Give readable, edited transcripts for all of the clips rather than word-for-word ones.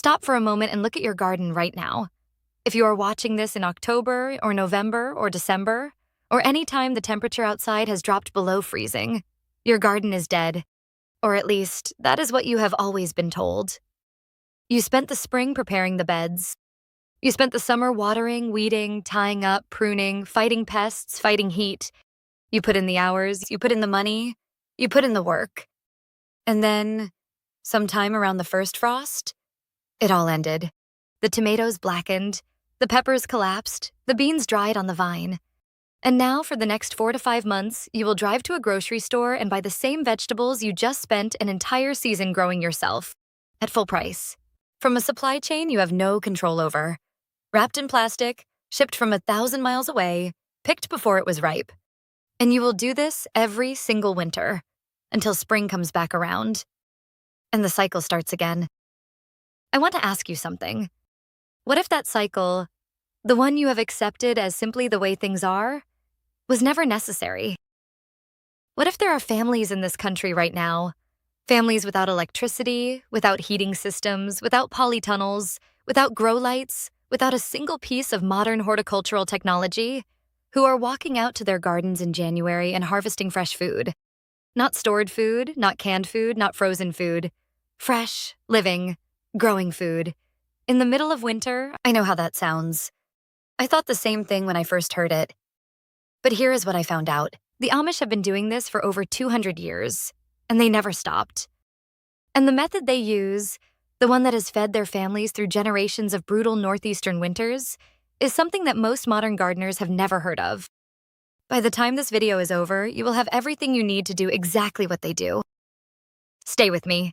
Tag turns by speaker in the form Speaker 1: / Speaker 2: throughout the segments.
Speaker 1: Stop for a moment and look at your garden right now. If you are watching this in October or November or December, or any time the temperature outside has dropped below freezing, your garden is dead. Or at least, that is what you have always been told. You spent the spring preparing the beds. You spent the summer watering, weeding, tying up, pruning, fighting pests, fighting heat. You put in the hours, you put in the money, you put in the work. And then, sometime around the first frost, it all ended. The tomatoes blackened, the peppers collapsed, the beans dried on the vine. And now, for the next 4 to 5 months, you will drive to a grocery store and buy the same vegetables you just spent an entire season growing yourself, at full price, from a supply chain you have no control over. Wrapped in plastic, shipped from 1,000 miles away, picked before it was ripe. And you will do this every single winter, until spring comes back around. And the cycle starts again. I want to ask you something. What if that cycle, the one you have accepted as simply the way things are, was never necessary? What if there are families in this country right now, families without electricity, without heating systems, without polytunnels, without grow lights, without a single piece of modern horticultural technology, who are walking out to their gardens in January and harvesting fresh food? Not stored food, not canned food, not frozen food. Fresh, living, growing food. In the middle of winter, I know how that sounds. I thought the same thing when I first heard it. But here is what I found out. The Amish have been doing this for over 200 years, and they never stopped. And the method they use, the one that has fed their families through generations of brutal northeastern winters, is something that most modern gardeners have never heard of. By the time this video is over, you will have everything you need to do exactly what they do. Stay with me,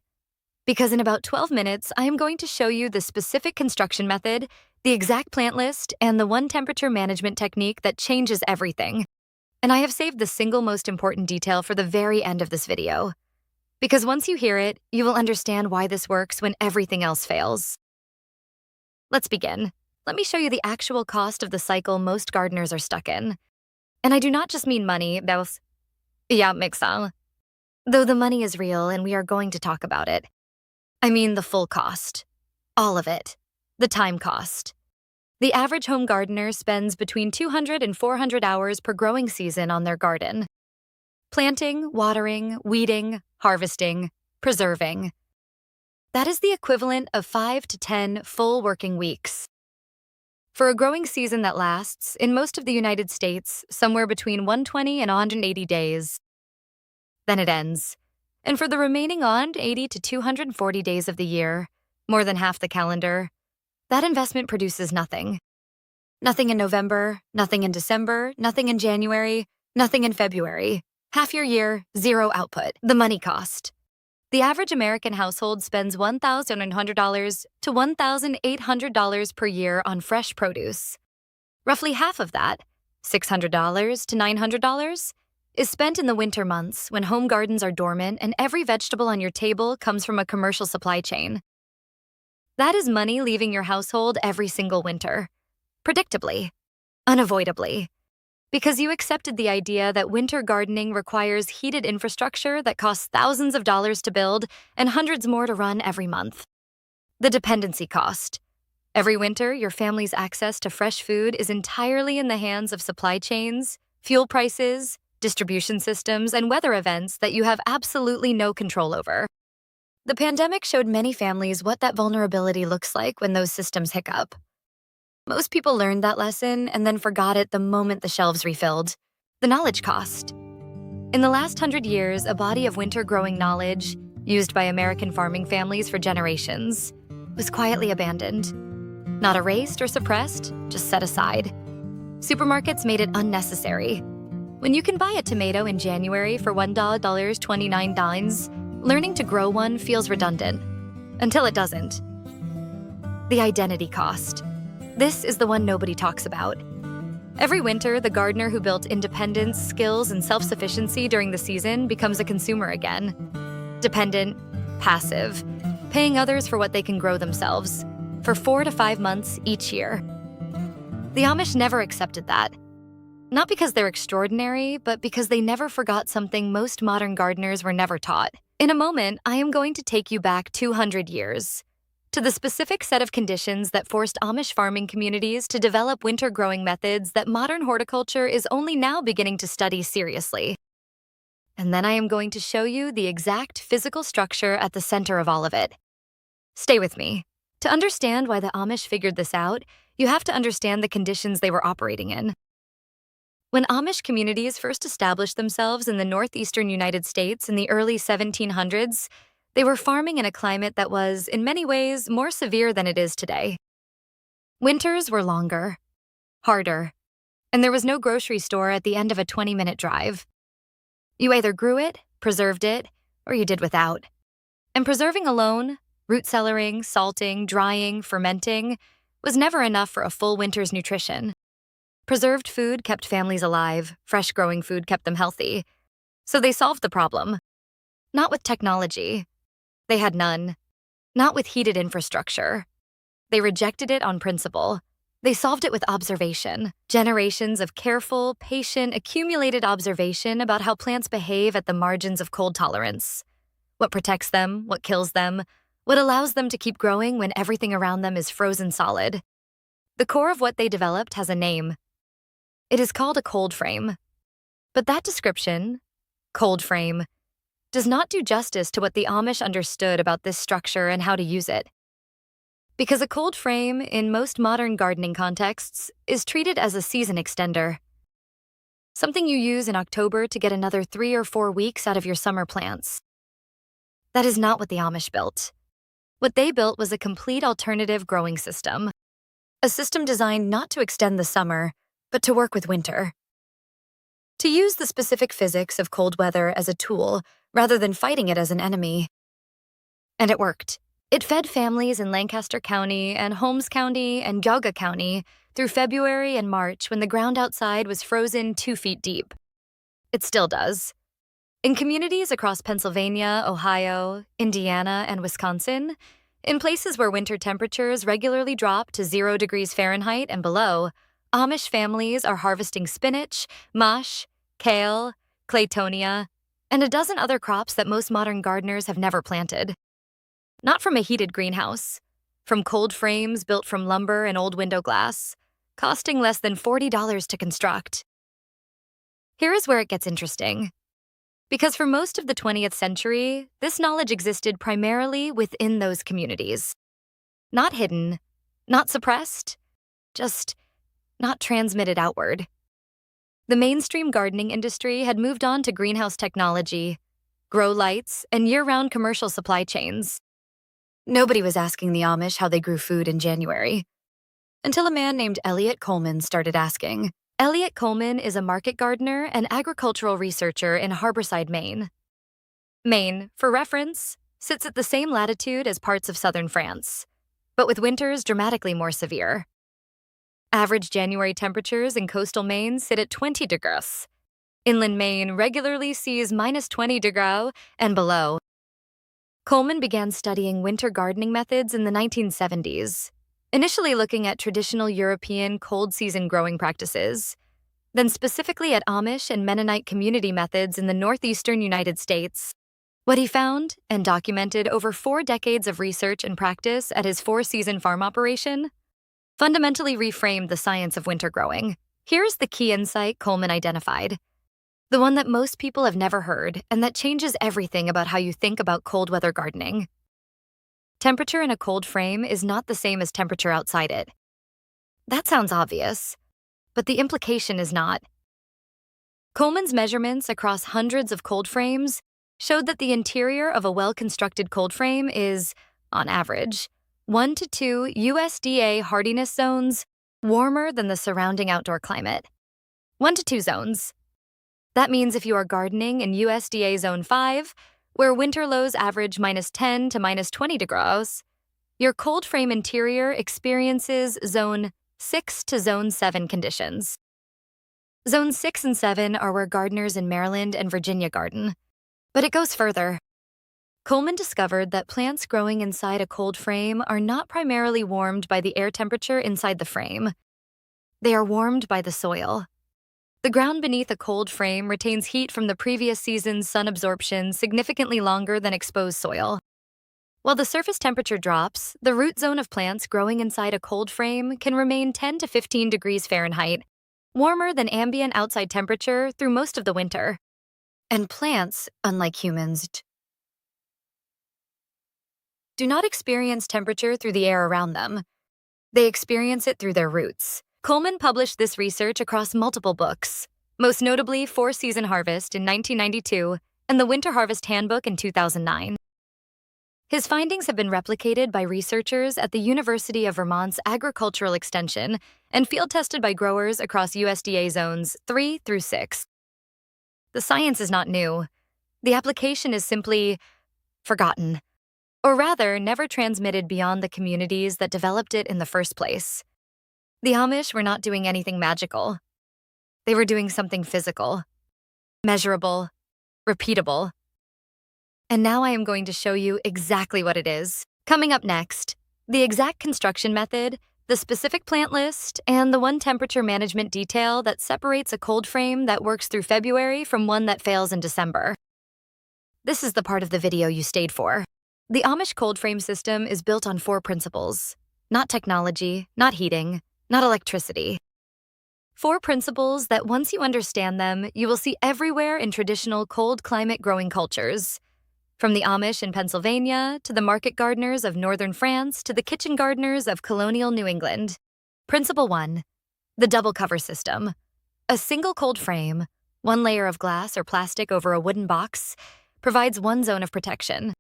Speaker 1: because in about 12 minutes, I am going to show you the specific construction method, the exact plant list, and the one temperature management technique that changes everything. And I have saved the single most important detail for the very end of this video. Because once you hear it, you will understand why this works when everything else fails. Let's begin. Let me show you the actual cost of the cycle most gardeners are stuck in. And I do not just mean money, though the money is real and we are going to talk about it. I mean the full cost. All of it. The time cost. The average home gardener spends between 200 and 400 hours per growing season on their garden. Planting, watering, weeding, harvesting, preserving. That is the equivalent of 5 to 10 full working weeks. For a growing season that lasts, in most of the United States, somewhere between 120 and 180 days. Then it ends. And for the remaining 180 to 240 days of the year, more than half the calendar, that investment produces nothing. Nothing in November, nothing in December, nothing in January, nothing in February. Half your year, zero output. The money cost. The average American household spends $1,100 to $1,800 per year on fresh produce. Roughly half of that, $600 to $900, is spent in the winter months when home gardens are dormant and every vegetable on your table comes from a commercial supply chain. That is money leaving your household every single winter. Predictably. Unavoidably. Because you accepted the idea that winter gardening requires heated infrastructure that costs thousands of dollars to build and hundreds more to run every month. The dependency cost. Every winter, your family's access to fresh food is entirely in the hands of supply chains, fuel prices, distribution systems, and weather events that you have absolutely no control over. The pandemic showed many families what that vulnerability looks like when those systems hiccup. Most people learned that lesson and then forgot it the moment the shelves refilled. The knowledge cost. In the last 100 years, a body of winter growing knowledge, used by American farming families for generations, was quietly abandoned. Not erased or suppressed, just set aside. Supermarkets made it unnecessary. When you can buy a tomato in January for $1.29, learning to grow one feels redundant. Until it doesn't. The identity cost. This is the one nobody talks about. Every winter, the gardener who built independence, skills, and self-sufficiency during the season becomes a consumer again. Dependent, passive, paying others for what they can grow themselves, for 4 to 5 months each year. The Amish never accepted that. Not because they're extraordinary, but because they never forgot something most modern gardeners were never taught. In a moment, I am going to take you back 200 years, to the specific set of conditions that forced Amish farming communities to develop winter growing methods that modern horticulture is only now beginning to study seriously. And then I am going to show you the exact physical structure at the center of all of it. Stay with me. To understand why the Amish figured this out, you have to understand the conditions they were operating in. When Amish communities first established themselves in the northeastern United States in the early 1700s, they were farming in a climate that was, in many ways, more severe than it is today. Winters were longer, harder, and there was no grocery store at the end of a 20-minute drive. You either grew it, preserved it, or you did without. And preserving alone, root cellaring, salting, drying, fermenting, was never enough for a full winter's nutrition. Preserved food kept families alive, fresh growing food kept them healthy. So they solved the problem. Not with technology. They had none. Not with heated infrastructure. They rejected it on principle. They solved it with observation. Generations of careful, patient, accumulated observation about how plants behave at the margins of cold tolerance. What protects them, what kills them, what allows them to keep growing when everything around them is frozen solid. The core of what they developed has a name. It is called a cold frame. But that description, cold frame, does not do justice to what the Amish understood about this structure and how to use it. Because a cold frame, in most modern gardening contexts, is treated as a season extender. Something you use in October to get another 3 or 4 weeks out of your summer plants. That is not what the Amish built. What they built was a complete alternative growing system. A system designed not to extend the summer, but to work with winter. To use the specific physics of cold weather as a tool, rather than fighting it as an enemy. And it worked. It fed families in Lancaster County and Holmes County and Geauga County through February and March when the ground outside was frozen 2 feet deep. It still does. In communities across Pennsylvania, Ohio, Indiana, and Wisconsin, in places where winter temperatures regularly drop to 0 degrees Fahrenheit and below, Amish families are harvesting spinach, mush, kale, claytonia, and a dozen other crops that most modern gardeners have never planted. Not from a heated greenhouse, from cold frames built from lumber and old window glass, costing less than $40 to construct. Here is where it gets interesting. Because for most of the 20th century, this knowledge existed primarily within those communities. Not hidden, not suppressed, just not transmitted outward. The mainstream gardening industry had moved on to greenhouse technology, grow lights, and year-round commercial supply chains. Nobody was asking the Amish how they grew food in January, until a man named Eliot Coleman started asking. Eliot Coleman is a market gardener and agricultural researcher in Harborside, Maine. Maine, for reference, sits at the same latitude as parts of southern France, but with winters dramatically more severe. Average January temperatures in coastal Maine sit at 20 degrees. Inland Maine regularly sees minus 20 degrees and below. Coleman began studying winter gardening methods in the 1970s, initially looking at traditional European cold season growing practices, then specifically at Amish and Mennonite community methods in the northeastern United States. What he found, and documented over 4 decades of research and practice at his 4-season farm operation, fundamentally reframed the science of winter growing. Here's the key insight Coleman identified. The one that most people have never heard, and that changes everything about how you think about cold weather gardening. Temperature in a cold frame is not the same as temperature outside it. That sounds obvious, but the implication is not. Coleman's measurements across hundreds of cold frames showed that the interior of a well-constructed cold frame is, on average, 1 to 2 USDA hardiness zones warmer than the surrounding outdoor climate. 1 to 2 zones. That means if you are gardening in USDA Zone 5, where winter lows average minus 10 to minus 20 degrees, your cold frame interior experiences Zone 6 to Zone 7 conditions. Zones 6 and 7 are where gardeners in Maryland and Virginia garden. But it goes further. Coleman discovered that plants growing inside a cold frame are not primarily warmed by the air temperature inside the frame. They are warmed by the soil. The ground beneath a cold frame retains heat from the previous season's sun absorption significantly longer than exposed soil. While the surface temperature drops, the root zone of plants growing inside a cold frame can remain 10 to 15 degrees Fahrenheit, warmer than ambient outside temperature through most of the winter. And plants, unlike humans, do not experience temperature through the air around them. They experience it through their roots. Coleman published this research across multiple books, most notably Four-Season Harvest in 1992 and the Winter Harvest Handbook in 2009. His findings have been replicated by researchers at the University of Vermont's Agricultural Extension and field-tested by growers across USDA zones 3 through 6. The science is not new. The application is simply forgotten, or rather, never transmitted beyond the communities that developed it in the first place. The Amish were not doing anything magical. They were doing something physical, measurable, repeatable. And now I am going to show you exactly what it is. Coming up next, the exact construction method, the specific plant list, and the one temperature management detail that separates a cold frame that works through February from one that fails in December. This is the part of the video you stayed for. The Amish cold frame system is built on 4 principles. Not technology, not heating, not electricity. 4 principles that once you understand them, you will see everywhere in traditional cold climate growing cultures. From the Amish in Pennsylvania, to the market gardeners of northern France, to the kitchen gardeners of colonial New England. Principle 1. The double cover system. A single cold frame, one layer of glass or plastic over a wooden box, provides one zone of protection.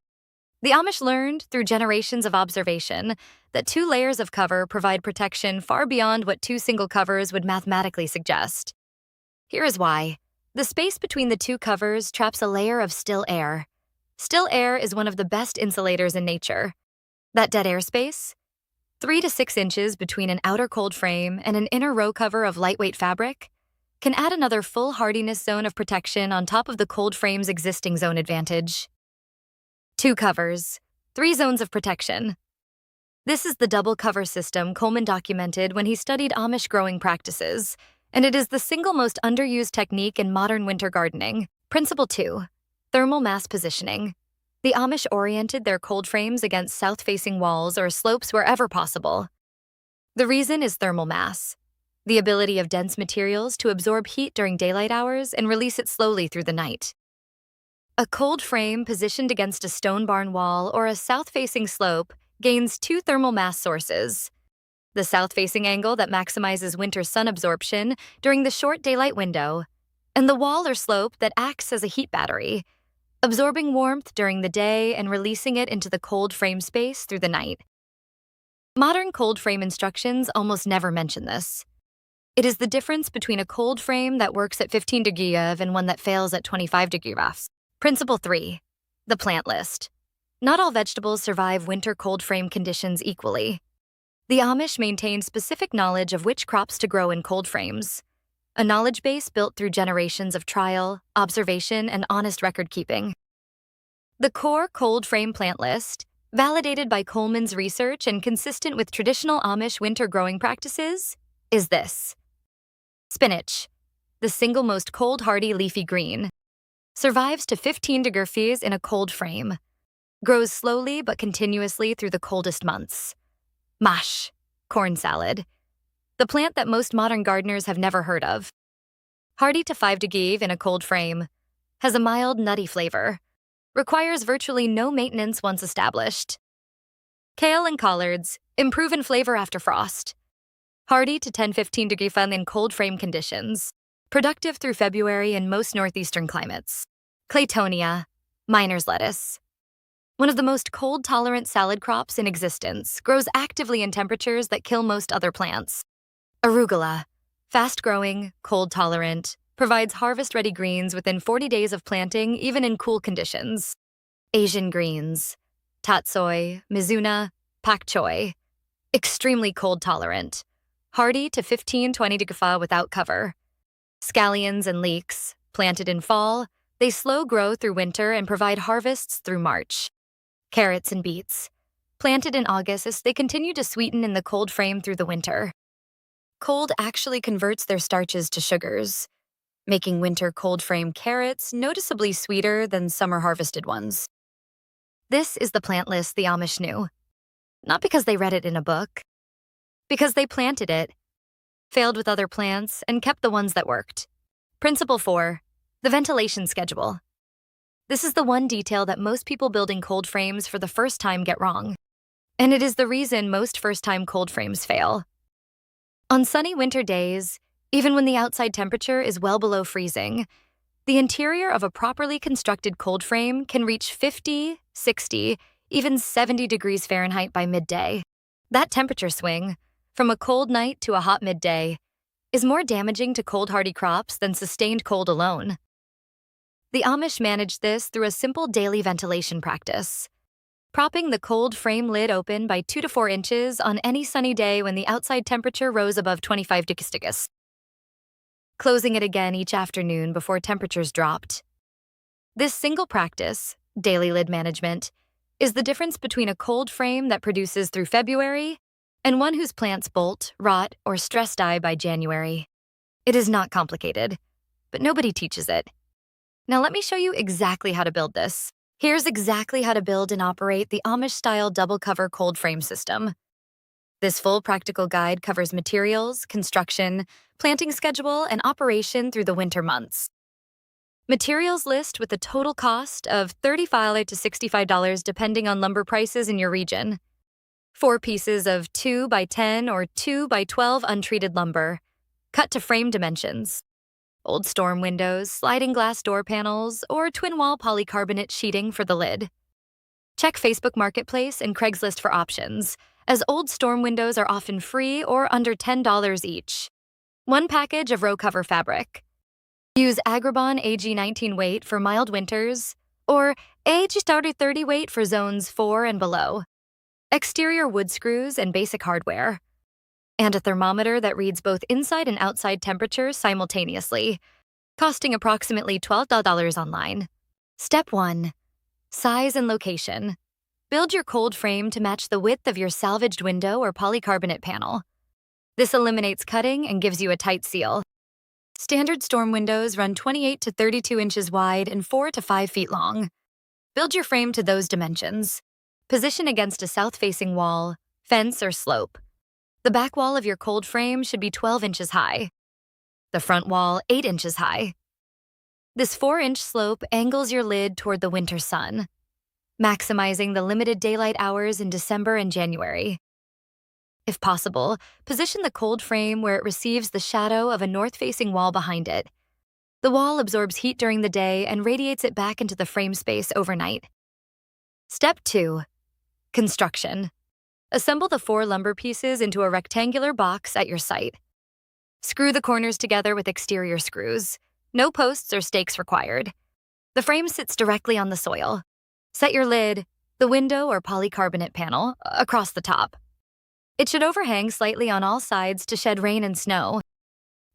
Speaker 1: The Amish learned, through generations of observation, that 2 layers of cover provide protection far beyond what 2 single covers would mathematically suggest. Here is why. The space between the 2 covers traps a layer of still air. Still air is one of the best insulators in nature. That dead air space, 3 to 6 inches between an outer cold frame and an inner row cover of lightweight fabric, can add another full hardiness zone of protection on top of the cold frame's existing zone advantage. 2 covers, 3 zones of protection. This is the double cover system Coleman documented when he studied Amish growing practices, and it is the single most underused technique in modern winter gardening. Principle 2. Thermal mass positioning. The Amish oriented their cold frames against south-facing walls or slopes wherever possible. The reason is thermal mass, the ability of dense materials to absorb heat during daylight hours and release it slowly through the night. A cold frame positioned against a stone barn wall or a south-facing slope gains 2 thermal mass sources. The south-facing angle that maximizes winter sun absorption during the short daylight window, and the wall or slope that acts as a heat battery, absorbing warmth during the day and releasing it into the cold frame space through the night. Modern cold frame instructions almost never mention this. It is the difference between a cold frame that works at 15 degrees F and one that fails at 25 degrees F. Principle 3. The plant list. Not all vegetables survive winter cold frame conditions equally. The Amish maintain specific knowledge of which crops to grow in cold frames, a knowledge base built through generations of trial, observation, and honest record-keeping. The core cold frame plant list, validated by Coleman's research and consistent with traditional Amish winter growing practices, is this. Spinach, the single most cold-hardy leafy green, survives to 15 degrees in a cold frame, grows slowly but continuously through the coldest months. Mash, corn salad, the plant that most modern gardeners have never heard of. Hardy to 5 degrees in a cold frame, has a mild nutty flavor, requires virtually no maintenance once established. Kale and collards improve in flavor after frost. Hardy to 10-15 degrees in cold frame conditions, productive through February in most northeastern climates. Claytonia, miner's lettuce. One of the most cold-tolerant salad crops in existence, grows actively in temperatures that kill most other plants. Arugula, fast-growing, cold-tolerant, provides harvest-ready greens within 40 days of planting even in cool conditions. Asian greens, tatsoi, mizuna, pak choi, extremely cold-tolerant, hardy to 15-20 degrees without cover. Scallions and leeks, planted in fall, they slow grow through winter and provide harvests through March. Carrots and beets, planted in August, they continue to sweeten in the cold frame through the winter. Cold actually converts their starches to sugars, making winter cold frame carrots noticeably sweeter than summer harvested ones. This is the plant list the Amish knew. Not because they read it in a book, because they planted it, failed with other plants, and kept the ones that worked. Principle 4, the ventilation schedule. This is the one detail that most people building cold frames for the first time get wrong. And it is the reason most first-time cold frames fail. On sunny winter days, even when the outside temperature is well below freezing, the interior of a properly constructed cold frame can reach 50, 60, even 70 degrees Fahrenheit by midday. That temperature swing, from a cold night to a hot midday, is more damaging to cold-hardy crops than sustained cold alone. The Amish managed this through a simple daily ventilation practice, propping the cold frame lid open by 2 to 4 inches on any sunny day when the outside temperature rose above 25 degrees, closing it again each afternoon before temperatures dropped. This single practice, daily lid management, is the difference between a cold frame that produces through February and one whose plants bolt, rot, or stress die by January. It is not complicated, but nobody teaches it. Now let me show you exactly how to build this. Here's exactly how to build and operate the Amish-style double-cover cold frame system. This full practical guide covers materials, construction, planting schedule, and operation through the winter months. Materials list with a total cost of $35 to $65 depending on lumber prices in your region. 4 pieces of 2 by 10 or 2 by 12 untreated lumber, cut to frame dimensions. Old storm windows, sliding glass door panels, or twin-wall polycarbonate sheeting for the lid. Check Facebook Marketplace and Craigslist for options, as old storm windows are often free or under $10 each. 1 package of row cover fabric. Use Agribon AG19 weight for mild winters, or AG30 weight for zones 4 and below. Exterior wood screws and basic hardware. And a thermometer that reads both inside and outside temperatures simultaneously, costing approximately $12 online. Step 1. Size and location. Build your cold frame to match the width of your salvaged window or polycarbonate panel. This eliminates cutting and gives you a tight seal. Standard storm windows run 28 to 32 inches wide and 4 to 5 feet long. Build your frame to those dimensions. Position against a south-facing wall, fence, or slope. The back wall of your cold frame should be 12 inches high. The front wall, 8 inches high. This 4-inch slope angles your lid toward the winter sun, maximizing the limited daylight hours in December and January. If possible, position the cold frame where it receives the shadow of a north-facing wall behind it. The wall absorbs heat during the day and radiates it back into the frame space overnight. Step 2. Construction. Assemble the 4 lumber pieces into a rectangular box at your site. Screw the corners together with exterior screws. No posts or stakes required. The frame sits directly on the soil. Set your lid, the window or polycarbonate panel, across the top. It should overhang slightly on all sides to shed rain and snow.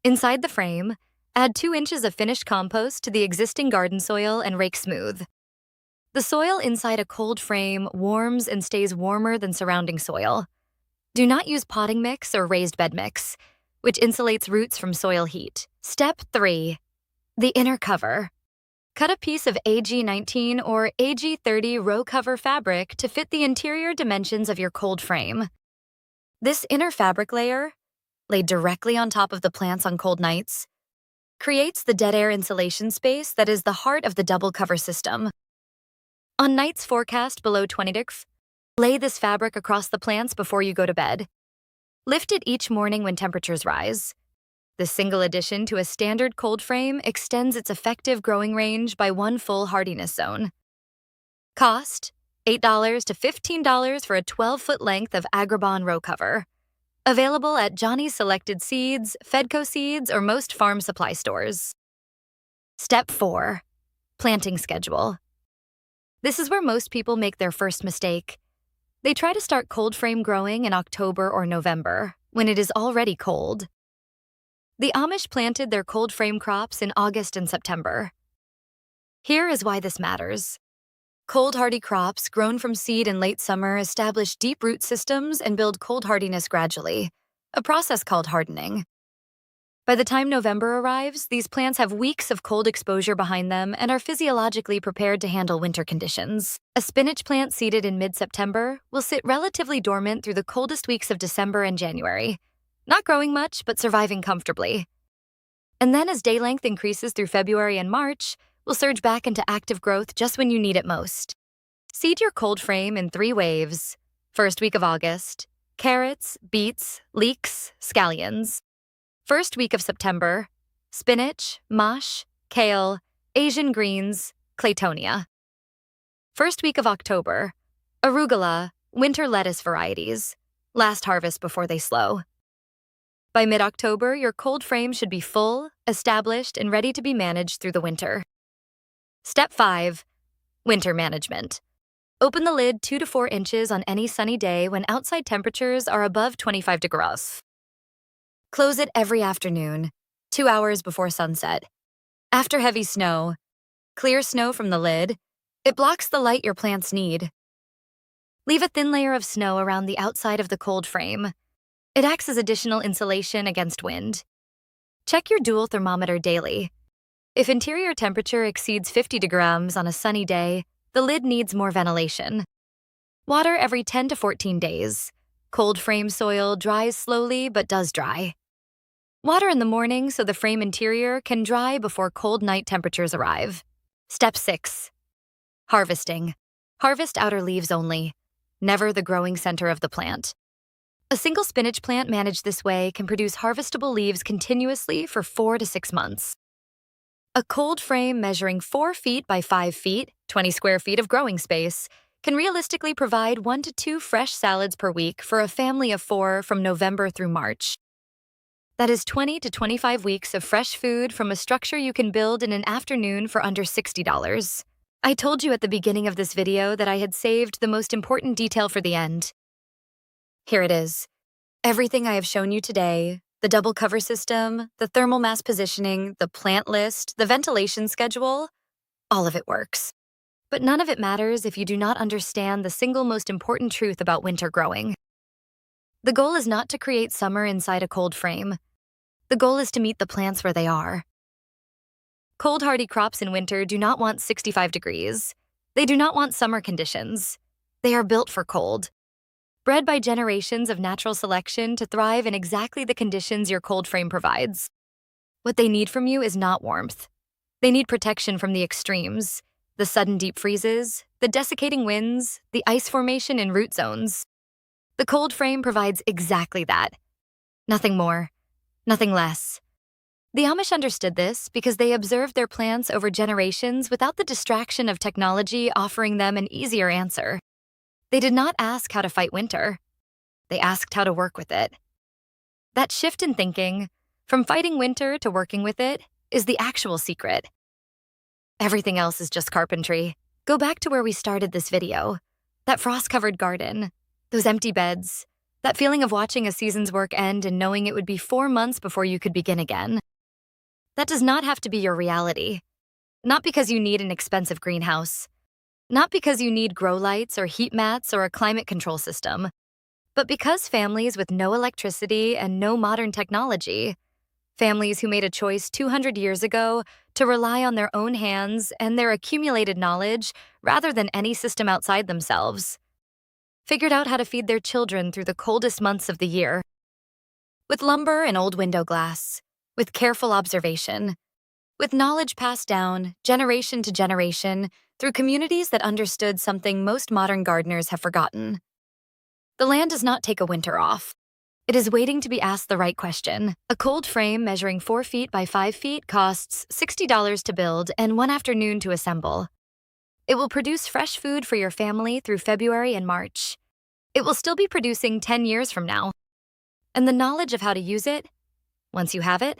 Speaker 1: Inside the frame, add 2 inches of finished compost to the existing garden soil and rake smooth. The soil inside a cold frame warms and stays warmer than surrounding soil. Do not use potting mix or raised bed mix, which insulates roots from soil heat. Step 3. The inner cover. Cut a piece of AG19 or AG30 row cover fabric to fit the interior dimensions of your cold frame. This inner fabric layer, laid directly on top of the plants on cold nights, creates the dead air insulation space that is the heart of the double cover system. On nights forecast below 20 degrees, lay this fabric across the plants before you go to bed. Lift it each morning when temperatures rise. This single addition to a standard cold frame extends its effective growing range by 1 full hardiness zone. Cost: $8 to $15 for a 12-foot length of Agribon row cover. Available at Johnny's Selected Seeds, Fedco Seeds, or most farm supply stores. Step 4. Planting schedule. This is where most people make their first mistake. They try to start cold frame growing in October or November, when it is already cold. The Amish planted their cold frame crops in August and September. Here is why this matters. Cold-hardy crops grown from seed in late summer establish deep root systems and build cold hardiness gradually, a process called hardening. By the time November arrives, these plants have weeks of cold exposure behind them and are physiologically prepared to handle winter conditions. A spinach plant seeded in mid-September will sit relatively dormant through the coldest weeks of December and January, not growing much, but surviving comfortably. And then as day length increases through February and March, will surge back into active growth just when you need it most. Seed your cold frame in 3 waves. First week of August, carrots, beets, leeks, scallions. First week of September, spinach, mosh, kale, Asian greens, claytonia. First week of October, arugula, winter lettuce varieties. Last harvest before they slow. By mid-October, your cold frame should be full, established, and ready to be managed through the winter. Step 5. Winter management. Open the lid 2 to 4 inches on any sunny day when outside temperatures are above 25 degrees. Close it every afternoon, 2 hours before sunset. After heavy snow, clear snow from the lid. It blocks the light your plants need. Leave a thin layer of snow around the outside of the cold frame. It acts as additional insulation against wind. Check your dual thermometer daily. If interior temperature exceeds 50 degrees on a sunny day, the lid needs more ventilation. Water every 10 to 14 days. Cold frame soil dries slowly but does dry. Water in the morning so the frame interior can dry before cold night temperatures arrive. Step 6. Harvesting. Harvest outer leaves only, never the growing center of the plant. A single spinach plant managed this way can produce harvestable leaves continuously for 4 to 6 months. A cold frame measuring 4 feet by 5 feet, 20 square feet of growing space, can realistically provide 1 to 2 fresh salads per week for a family of 4 from November through March. That is 20 to 25 weeks of fresh food from a structure you can build in an afternoon for under $60. I told you at the beginning of this video that I had saved the most important detail for the end. Here it is. Everything I have shown you today, the double cover system, the thermal mass positioning, the plant list, the ventilation schedule, all of it works. But none of it matters if you do not understand the single most important truth about winter growing. The goal is not to create summer inside a cold frame. The goal is to meet the plants where they are. Cold hardy crops in winter do not want 65 degrees. They do not want summer conditions. They are built for cold. Bred by generations of natural selection to thrive in exactly the conditions your cold frame provides. What they need from you is not warmth. They need protection from the extremes, the sudden deep freezes, the desiccating winds, the ice formation in root zones. The cold frame provides exactly that. Nothing more, nothing less. The Amish understood this because they observed their plants over generations without the distraction of technology offering them an easier answer. They did not ask how to fight winter. They asked how to work with it. That shift in thinking, from fighting winter to working with it, is the actual secret. Everything else is just carpentry. Go back to where we started this video. That frost-covered garden, those empty beds, that feeling of watching a season's work end and knowing it would be 4 months before you could begin again. That does not have to be your reality. Not because you need an expensive greenhouse. Not because you need grow lights or heat mats or a climate control system. But because families with no electricity and no modern technology, families who made a choice 200 years ago to rely on their own hands and their accumulated knowledge rather than any system outside themselves, figured out how to feed their children through the coldest months of the year. With lumber and old window glass, with careful observation, with knowledge passed down, generation to generation, through communities that understood something most modern gardeners have forgotten. The land does not take a winter off. It is waiting to be asked the right question. A cold frame measuring 4 feet by 5 feet costs $60 to build and 1 afternoon to assemble. It will produce fresh food for your family through February and March. It will still be producing 10 years from now. And the knowledge of how to use it, once you have it,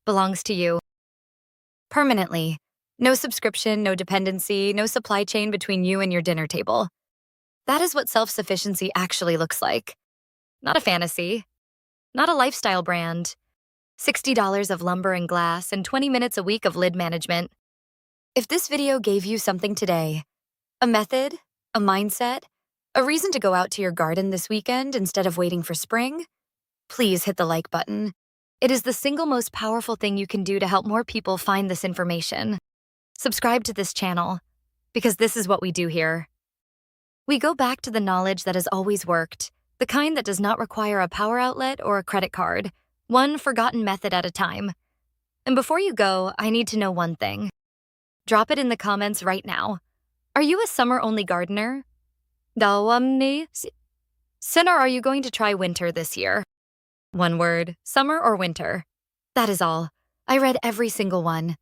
Speaker 1: belongs to you. Permanently. No subscription, no dependency, no supply chain between you and your dinner table. That is what self-sufficiency actually looks like. Not a fantasy. Not a lifestyle brand. $60 of lumber and glass and 20 minutes a week of lid management. If this video gave you something today, a method, a mindset, a reason to go out to your garden this weekend instead of waiting for spring, please hit the like button. It is the single most powerful thing you can do to help more people find this information. Subscribe to this channel, because this is what we do here. We go back to the knowledge that has always worked, the kind that does not require a power outlet or a credit card, one forgotten method at a time. And before you go, I need to know one thing. Drop it in the comments right now. Are you a summer-only gardener? Sin, or are you going to try winter this year? One word, summer or winter. That is all. I read every single one.